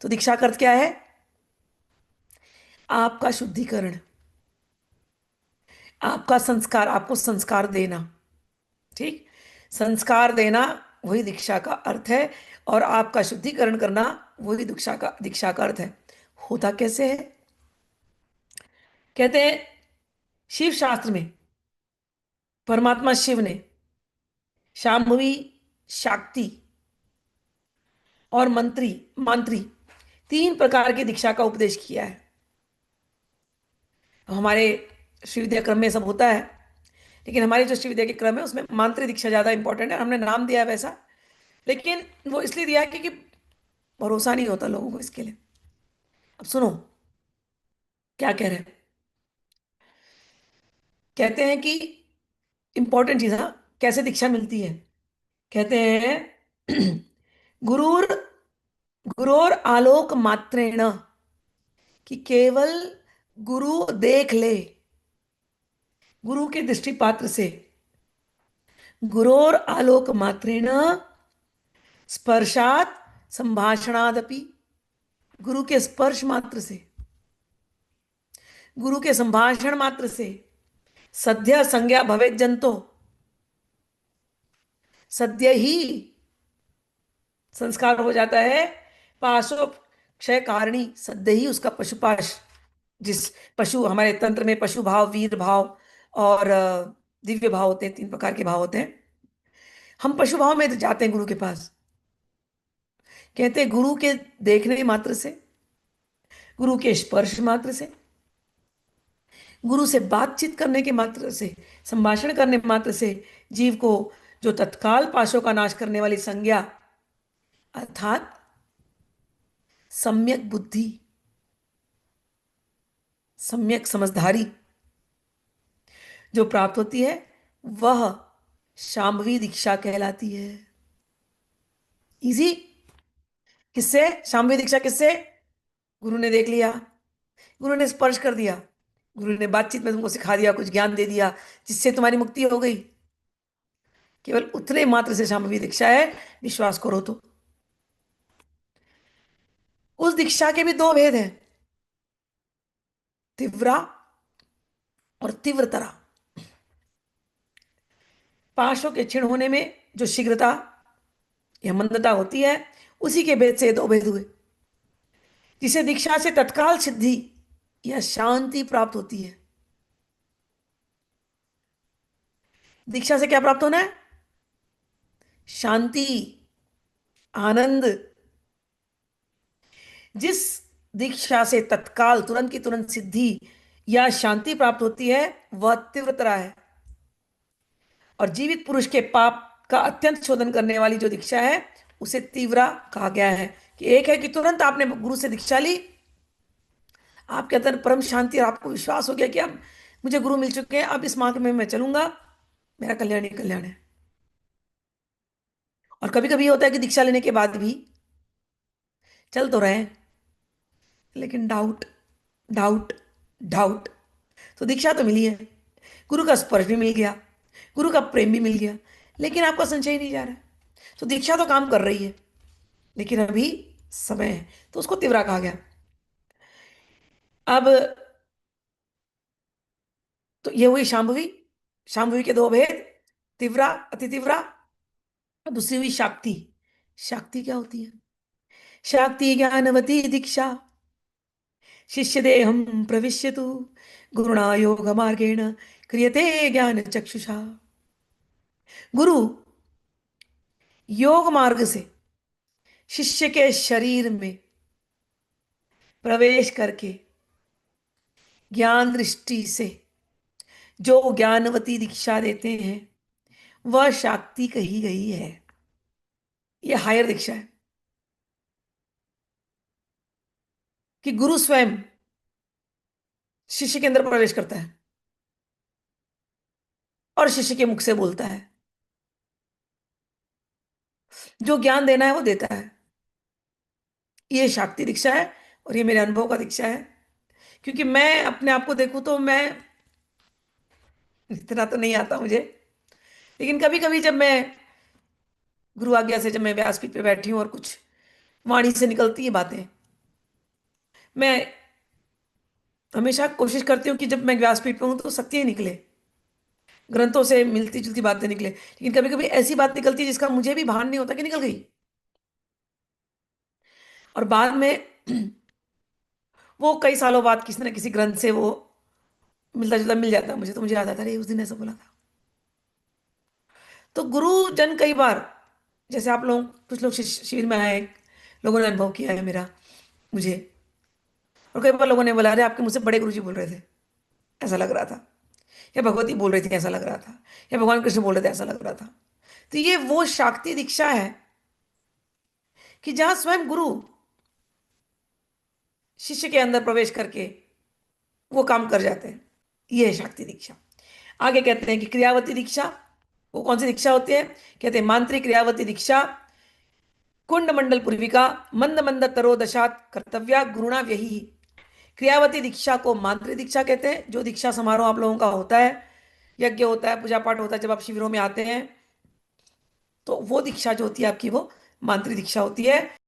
तो दीक्षा का अर्थ क्या है? आपका शुद्धिकरण, आपका संस्कार, आपको संस्कार देना। ठीक, संस्कार देना वही दीक्षा का अर्थ है। और आपका शुद्धिकरण करना वही दीक्षा का अर्थ है। होता कैसे है? कहते हैं शिव शास्त्र में परमात्मा शिव ने शांभवी, शाक्ति और मंत्री मंत्री तीन प्रकार की दीक्षा का उपदेश किया है। हमारे श्री विद्या क्रम में सब होता है, लेकिन हमारे जो श्री विद्या के क्रम है उसमें मांत्री दीक्षा ज्यादा इंपॉर्टेंट है। हमने नाम दिया है वैसा, लेकिन वो इसलिए दिया है क्योंकि भरोसा नहीं होता लोगों को इसके लिए। अब सुनो क्या कह रहे हैं। कहते हैं कि इंपॉर्टेंट चीज, हाँ, कैसे दीक्षा मिलती है। कहते हैं गुरुर गुरोर आलोक मात्रेण, कि केवल गुरु देख ले, गुरु के दृष्टिपात्र से। गुरोर आलोक मात्रेण स्पर्शात संभाषणादपि, गुरु के स्पर्श मात्र से, गुरु के संभाषण मात्र से सद्य संज्ञा भवेत जंतो, सद्य ही संस्कार हो जाता है। पाशो क्षय कारिणी, सद्य ही उसका पशुपाश, जिस पशु हमारे तंत्र में पशु भाव, वीर भाव और दिव्य भाव होते हैं, तीन प्रकार के भाव होते हैं। हम पशु भाव में जाते हैं गुरु के पास। कहते हैं गुरु के देखने मात्र से, गुरु के स्पर्श मात्र से, गुरु से बातचीत करने के मात्र से, संभाषण करने मात्र से जीव को जो तत्काल पाशों का नाश करने वाली संज्ञा, अर्थात सम्यक बुद्धि, सम्यक समझदारी जो प्राप्त होती है, वह शांभवी दीक्षा कहलाती है। इजी। किससे शांभवी दीक्षा? किससे? गुरु ने देख लिया, गुरु ने स्पर्श कर दिया, गुरु ने बातचीत में तुमको सिखा दिया, कुछ ज्ञान दे दिया जिससे तुम्हारी मुक्ति हो गई। केवल उतने मात्र से शांभवी दीक्षा है, विश्वास करो तो। उस दीक्षा के भी दो भेद हैं, तीव्रा और तीव्रतरा। पाशों के क्षीण होने में जो शीघ्रता या मंदता होती है, उसी के भेद से दो भेद हुए। जिसे दीक्षा से तत्काल सिद्धि या शांति प्राप्त होती है। दीक्षा से क्या प्राप्त होना है? शांति, आनंद। जिस दीक्षा से तत्काल तुरंत की तुरंत सिद्धि या शांति प्राप्त होती है, वह तीव्रतरा है। और जीवित पुरुष के पाप का अत्यंत शोधन करने वाली जो दीक्षा है, उसे तीव्रा कहा गया है। कि एक है कि तुरंत आपने गुरु से दीक्षा ली, आपके अंदर परम शांति और आपको विश्वास हो गया कि अब मुझे गुरु मिल चुके हैं, अब इस मार्ग में मैं चलूंगा, मेरा कल्याण ही कल्याण है। और कभी कभी होता है कि दीक्षा लेने के बाद भी चल तो रहे हैं, लेकिन डाउट, डाउट, डाउट। तो दीक्षा तो मिली है, गुरु का स्पर्श भी मिल गया, गुरु का प्रेम भी मिल गया, लेकिन आपका संशय नहीं जा रहा है। तो दीक्षा तो काम कर रही है, लेकिन अभी समय है, तो उसको तीव्रा कहा गया। अब तो ये हुई शांभवी। शांभवी के दो भेद, तीव्रा, अति तीव्रा। और दूसरी हुई शाक्ति। शाक्ति क्या होती है? शाक्ति ज्ञानवती दीक्षा, शिष्य देहम प्रविश्यतु, गुरुणा योग मार्गेण क्रियते ज्ञान चक्षुषा। गुरु योग मार्ग से शिष्य के शरीर में प्रवेश करके ज्ञान दृष्टि से जो ज्ञानवती दीक्षा देते हैं, वह शाक्ति कही गई है। यह हायर दीक्षा है कि गुरु स्वयं शिष्य के अंदर प्रवेश करता है और शिष्य के मुख से बोलता है, जो ज्ञान देना है वो देता है। ये शाक्ति दीक्षा है और ये मेरे अनुभव का दीक्षा है। क्योंकि मैं अपने आप को देखूं तो मैं इतना तो नहीं आता मुझे, लेकिन कभी कभी जब मैं गुरु आज्ञा से, जब मैं व्यासपीठ पे बैठी हूँ और कुछ वाणी से निकलती है बातें, मैं हमेशा कोशिश करती हूँ कि जब मैं व्यासपीठ पे हूँ तो सत्य ही निकले, ग्रंथों से मिलती जुलती बातें निकले, लेकिन कभी कभी ऐसी बात निकलती है जिसका मुझे भी भान नहीं होता कि निकल गई। और बाद में वो कई सालों बाद किसी न किसी ग्रंथ से वो मिलता जुलता मिल जाता है मुझे, तो मुझे याद आता है, अरे उस दिन ऐसा बोला था। तो गुरु जन कई बार, जैसे आप लोग कुछ लोग शिविर में आए, लोगों ने अनुभव किया है मेरा, मुझे, और कई बार लोगों ने बोला, अरे आपके मुझसे बड़े गुरु जी बोल रहे थे, ऐसा लग रहा था, या भगवती बोल रही थी ऐसा लग रहा था, या भगवान कृष्ण बोल रहे थे ऐसा लग रहा था। तो ये वो शाक्ति दीक्षा है कि जहां स्वयं गुरु शिष्य के अंदर प्रवेश करके वो काम कर जाते हैं। ये है शाक्ति दीक्षा। आगे कहते हैं कि क्रियावती दीक्षा, वो कौन सी दीक्षा होती है? कहते हैं मांत्रिक क्रियावती दीक्षा, कुंड मंडल पूर्विका, मंद मंद तरोदशात कर्तव्या गुरुणा व्यही। क्रियावती दीक्षा को मांत्रिक दीक्षा कहते हैं। जो दीक्षा समारोह आप लोगों का होता है, यज्ञ होता है, पूजा पाठ होता है, जब आप शिविरों में आते हैं, तो वो दीक्षा जो होती है आपकी, वो मांत्रिक दीक्षा होती है।